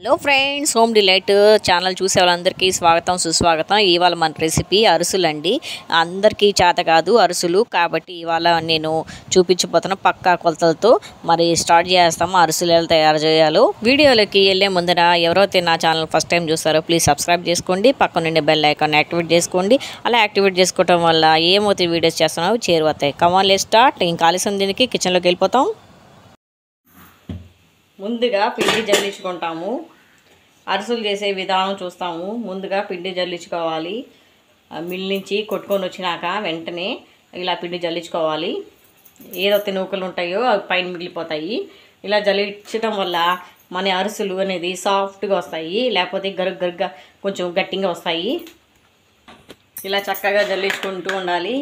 Hello friends, home delight channel చూసే వాళ్ళందరికీ స్వాగతం సుస్వాగతం. ఇవాళ మన రెసిపీ అరిసెలు అండి. అందరికీ చేత కాదు అరిసెలు, కాబట్టి ఇవాళ నేను చూపించబోతున్న పక్కా కొలతలతో మరి స్టార్ట్ చేస్తాము అరిసెలు ఎలా తయారు చేయాలో. వీడియోలోకి వెళ్ళే ముందర ఎవరైతే నా ఛానల్ ఫస్ట్ టైం చూస్తారో ప్లీజ్ సబ్స్క్రైబ్ చేసుకోండి, పక్కన నుండి బెల్ ఐకాన్ యాక్టివేట్ చేసుకోండి. అలా యాక్టివేట్ చేసుకోవడం వల్ల ఏమవుతాయి వీడియోస్ చేస్తున్నావు చేరువతాయి. Come on let's start. ఇంకా ఆలస్యం దీనికి కిచెన్లోకి వెళ్ళిపోతాం. ముందుగా పిండి జల్లించుకుంటాము. అరిసెలు చేసే విధానం చూస్తాము. ముందుగా పిండి జల్లించుకోవాలి. మిల్ నుంచి కొట్టుకొని వచ్చినాక వెంటనే ఇలా పిండి జల్లించుకోవాలి. ఏదైతే నూకలు ఉంటాయో అవి పైన మిగిలిపోతాయి. ఇలా జల్లించడం వల్ల మన అరిసెలు అనేది సాఫ్ట్గా వస్తాయి, లేకపోతే గరుగ్గా కొంచెం గట్టిగా వస్తాయి. ఇలా చక్కగా జల్లించుకుంటూ ఉండాలి.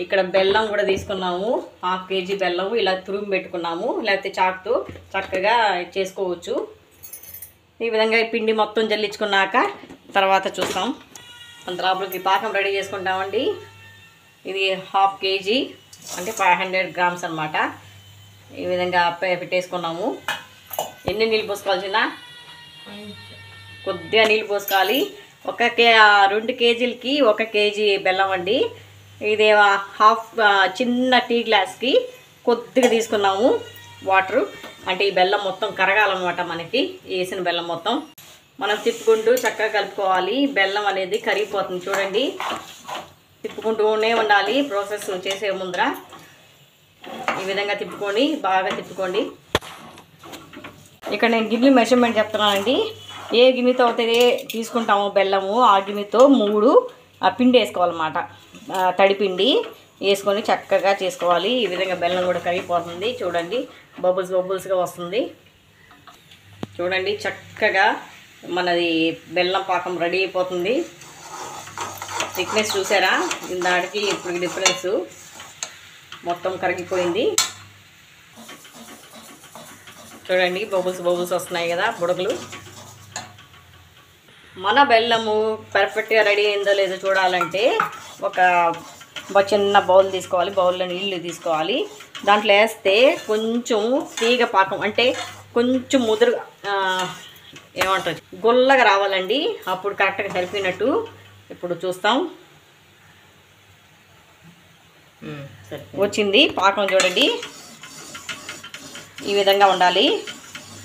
ఇక్కడ బెల్లం కూడా తీసుకున్నాము, 1/2 kg బెల్లం ఇలా తురుము పెట్టుకున్నాము, లేకపోతే చాకుతో చక్కగా చేసుకోవచ్చు. ఈ విధంగా ఈ పిండి మొత్తం జల్లించుకున్నాక తర్వాత చూస్తాం. అంతలోపలికి పాకం రెడీ చేసుకుంటామండి. ఇది 1/2 kg అంటే 500 grams అనమాట. ఈ విధంగా పెట్టేసుకున్నాము. ఎన్ని నీళ్ళు పోసుకోవాల్సిన? కొద్దిగా నీళ్ళు పోసుకోవాలి. 2 kgలకి 1 kg బెల్లం అండి. ఇది చిన్న టీ గ్లాస్కి కొద్దిగా తీసుకున్నాము వాటరు. అంటే ఈ బెల్లం మొత్తం కరగాలన్నమాట. మనకి వేసిన బెల్లం మొత్తం మనం తిప్పుకుంటూ చక్కగా కలుపుకోవాలి. బెల్లం అనేది కరిగిపోతుంది చూడండి. తిప్పుకుంటూనే ఉండాలి ప్రాసెస్ చేసే ముందర. ఈ విధంగా తిప్పుకొని బాగా తిప్పుకోండి. ఇక్కడ నేను గిన్నె మెజర్మెంట్ చెప్తున్నానండి. ఏ గిన్నెతో అయితే తీసుకుంటామో బెల్లము ఆ గిన్నెతో 3 పిండి వేసుకోవాలన్నమాట. తడిపిండి వేసుకొని చక్కగా చేసుకోవాలి. ఈ విధంగా బెల్లం కూడా కరిగిపోతుంది చూడండి. బబుల్స్గా వస్తుంది చూడండి. చక్కగా మనది బెల్లం పాకం రెడీ అయిపోతుంది. థిక్నెస్ చూసారా? దానికి ఇప్పుడు డిఫరెన్స్ మొత్తం కరిగిపోయింది చూడండి. బబుల్స్ వస్తున్నాయి కదా, బుడగలు. మన బెల్లము పర్ఫెక్ట్గా రెడీ అయిందో లేదో చూడాలంటే ఒక చిన్న బౌల్ తీసుకోవాలి. బౌల్లో నీళ్ళు తీసుకోవాలి. దాంట్లో వేస్తే కొంచెం తీగ పాకం అంటే కొంచెం ముదురు ఏమంటారు గుల్లగా రావాలండి. అప్పుడు కరెక్ట్గా సరిపోయినట్టు. ఇప్పుడు చూస్తాం. వచ్చింది పాకం చూడండి. ఈ విధంగా ఉండాలి.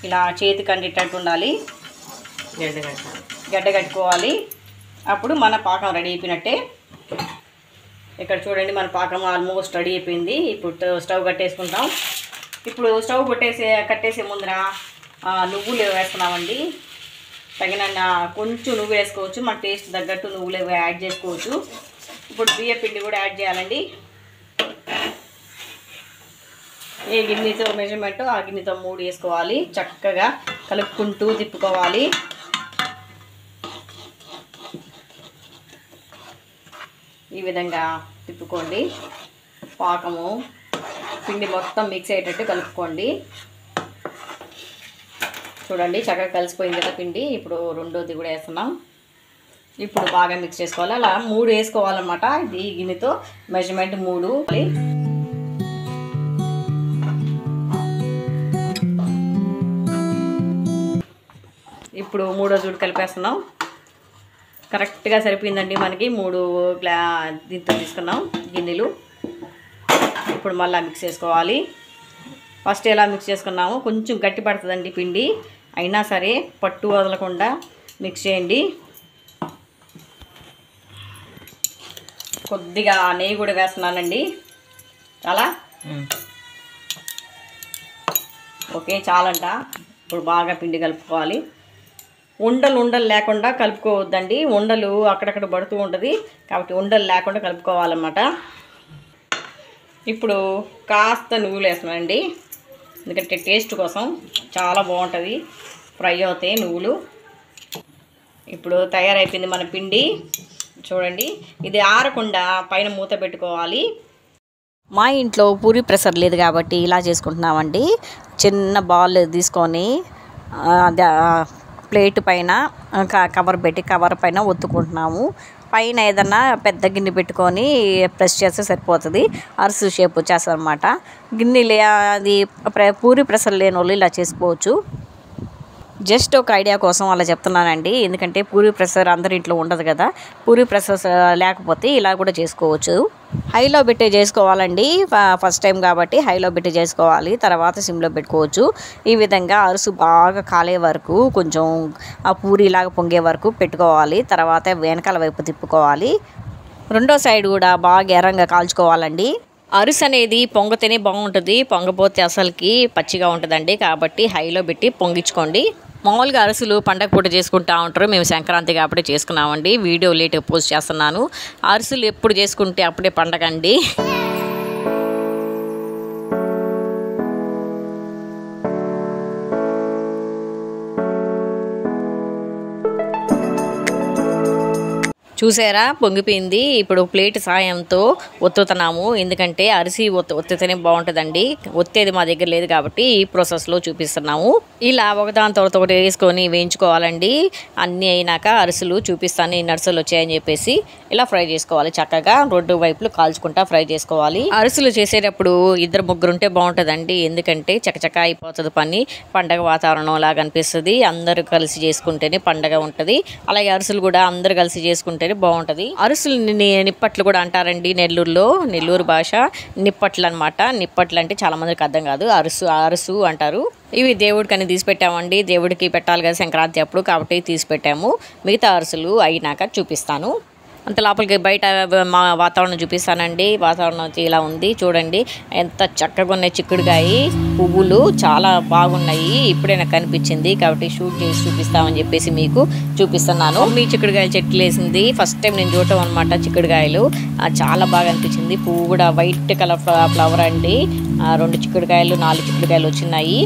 ఇలా చేతికి అందేటట్టు ఉండాలి. గడ్డ కట్టుకోవాలి. అప్పుడు మన పాకం రెడీ అయిపోయినట్టే. ఇక్కడ చూడండి మన పాకం ఆల్మోస్ట్ రెడీ అయిపోయింది. ఇప్పుడు స్టవ్ కట్టేసుకుంటాం. ఇప్పుడు స్టవ్ కట్టేసే ముందర నువ్వులు వేసుకున్నామండి. తగిన కొంచెం నువ్వు వేసుకోవచ్చు, మన టేస్ట్ తగ్గట్టు నువ్వులు యాడ్ చేసుకోవచ్చు. ఇప్పుడు బియ్య పిండి కూడా యాడ్ చేయాలండి. ఏ గిన్నెతో మెజర్మెంట్ ఆ గిన్నెతో 3 వేసుకోవాలి. చక్కగా కలుపుకుంటూ తిప్పుకోవాలి. ఈ విధంగా తిప్పుకోండి. పాకము పిండి మొత్తం మిక్స్ అయ్యేటట్టు కలుపుకోండి. చూడండి చక్కగా కలిసిపోయింది కదా పిండి. ఇప్పుడు రెండోది కూడా వేస్తున్నాం. ఇప్పుడు బాగా మిక్స్ చేసుకోవాలి. అలా 3 వేసుకోవాలన్నమాట. ఇది గిన్నెతో మెజర్మెంట్ 3. ఇప్పుడు 3వ జూడు కలిపేస్తున్నాం. కరెక్ట్గా సరిపోయిందండి మనకి. 3 దీంతో తీసుకున్నాం గిన్నెలు. ఇప్పుడు మళ్ళీ మిక్స్ చేసుకోవాలి. ఫస్ట్ ఎలా మిక్స్ చేసుకున్నాము కొంచెం గట్టి పడుతుందండి పిండి. అయినా సరే పట్టు వదలకుండా మిక్స్ చేయండి. కొద్దిగా నెయ్యి కూడా వేస్తున్నానండి. చాలా ఓకే చాలంట. ఇప్పుడు బాగా పిండి కలుపుకోవాలి. ఉండలు లేకుండా కలుపుకోవద్దండి. ఉండలు అక్కడక్కడ పడుతూ ఉంటుంది కాబట్టి ఉండలు లేకుండా కలుపుకోవాలన్నమాట. ఇప్పుడు కాస్త నువ్వులు వేస్తున్నానండి, ఎందుకంటే టేస్ట్ కోసం చాలా బాగుంటుంది. ఫ్రై అవుతాయి నువ్వులు. ఇప్పుడు తయారైపోయింది మన పిండి చూడండి. ఇది ఆరకుండా పైన మూత పెట్టుకోవాలి. మా ఇంట్లో పూరి ప్రెషర్ లేదు కాబట్టి ఇలా చేసుకుంటున్నామండి. చిన్న బాల్ తీసుకొని ప్లేట్ పైన కవర్ పెట్టి కవర్ పైన ఒత్తుకుంటున్నాము. పైన ఏదన్నా పెద్ద గిన్నె పెట్టుకొని ప్రెస్ చేస్తే సరిపోతుంది. అరిసెలు షేప్ వచ్చేస్తుంది అనమాట. గిన్నె అది పూరి ప్రెషర్ లేని వాళ్ళు ఇలా చేసుకోవచ్చు. జస్ట్ ఒక ఐడియా కోసం అలా చెప్తున్నానండి. ఎందుకంటే పూరీ ప్రెషర్ అందరి ఇంట్లో ఉండదు కదా. పూరీ ప్రెషర్ లేకపోతే ఇలా కూడా చేసుకోవచ్చు. హైలో పెట్టి చేసుకోవాలండి. ఫస్ట్ టైం కాబట్టి హైలో పెట్టి చేసుకోవాలి. తర్వాత సిమ్లో పెట్టుకోవచ్చు. ఈ విధంగా అరుసు బాగా కాలే వరకు కొంచెం ఆ పూరీలాగా పొంగే వరకు పెట్టుకోవాలి. తర్వాత వెనకాల వైపు తిప్పుకోవాలి. రెండో సైడ్ కూడా బాగా ఎర్రంగా కాల్చుకోవాలండి. అరుసు అనేది పొంగితేనే బాగుంటుంది. పొంగపోతే అసలుకి పచ్చిగా ఉంటుందండి. కాబట్టి హైలో పెట్టి పొంగించుకోండి. మామూలుగా అరుసులు పండగ పూట చేసుకుంటూ ఉంటారు. మేము సంక్రాంతి కాబట్టి చేసుకున్నామండి. వీడియో లేట్గా పోస్ట్ చేస్తున్నాను. అరుసులు ఎప్పుడు చేసుకుంటే అప్పుడే పండగ అండి. చూసారా పొంగిపోయింది. ఇప్పుడు ప్లేట్ సాయంతో ఒత్తుతున్నాము. ఎందుకంటే అరిసి ఒత్తితేనే బాగుంటుందండి. ఒత్తేది మా దగ్గర లేదు కాబట్టి ఈ ప్రాసెస్లో చూపిస్తున్నాము. ఇలా ఒకదాని తర్వాత ఒకటి వేసుకొని వేయించుకోవాలండి. అన్నీ అయినాక అరిసెలు చూపిస్తాను. ఈ అరిసెలు వచ్చాయని చెప్పేసి ఇలా ఫ్రై చేసుకోవాలి. చక్కగా రెండు వైపులు కాల్చుకుంటా ఫ్రై చేసుకోవాలి. అరిసెలు చేసేటప్పుడు ఇద్దరు ముగ్గురు ఉంటే బాగుంటుందండి. ఎందుకంటే చకచక అయిపోతుంది పని. పండగ వాతావరణం లాగా అనిపిస్తుంది. అందరూ కలిసి చేసుకుంటేనే పండగ ఉంటుంది. అలాగే అరిసెలు కూడా అందరు కలిసి చేసుకుంటే బాగుంటుంది. అరుసులు నిప్పట్లు కూడా అంటారండి. నెల్లూరు భాష నిప్పట్లు అనమాట. నిప్పట్లు అంటే చాలా మందికి అర్థం కాదు. అరుసు అంటారు. ఇవి దేవుడికి అని తీసి పెట్టామండి. దేవుడికి పెట్టాలి కదా సంక్రాంతి అప్పుడు, కాబట్టి తీసి పెట్టాము. మిగతా అరుసులు అయినాక చూపిస్తాను. అంత లోపలికి బయట మా వాతావరణం చూపిస్తానండి. వాతావరణం వచ్చి ఇలా ఉంది చూడండి. ఎంత చక్కగా ఉన్నాయి చిక్కుడుకాయ పువ్వులు, చాలా బాగున్నాయి. ఇప్పుడే నాకు కనిపించింది కాబట్టి షూట్ చేసి చూపిస్తామని చెప్పేసి మీకు చూపిస్తున్నాను. మీ చిక్కుడుకాయలు చెట్లు వేసింది ఫస్ట్ టైం నేను చూడటం అనమాట. చిక్కుడుకాయలు చాలా బాగా అనిపించింది. పువ్వు కూడా వైట్ కలర్ ఫ్లవర్ అండి. 2 చిక్కుడుకాయలు 4 చిక్కుడుకాయలు వచ్చినాయి.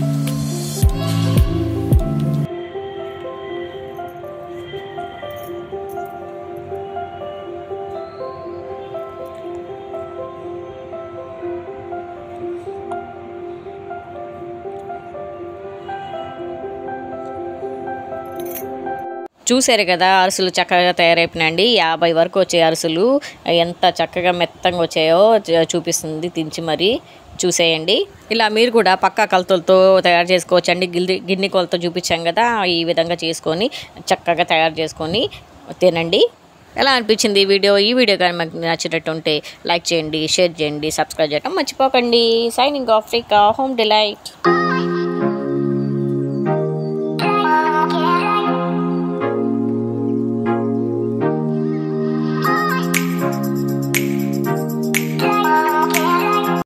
చూసారు కదా అరిసెలు చక్కగా తయారైపోయినాయండి. 50 వరకు వచ్చే అరిసెలు ఎంత చక్కగా మెత్తంగా వచ్చాయో చూపిస్తుంది దించి మరి చూసేయండి. ఇలా మీరు కూడా పక్కా కొలతలతో తయారు చేసుకోవచ్చండి. గిన్నె కొలత చూపించాం కదా, ఈ విధంగా చేసుకొని చక్కగా తయారు చేసుకొని తినండి. ఎలా అనిపించింది ఈ వీడియో కానీ మీకు నచ్చినట్టుంటే లైక్ చేయండి, షేర్ చేయండి, సబ్స్క్రైబ్ చేయడం మర్చిపోకండి. Signing off Rica home delight.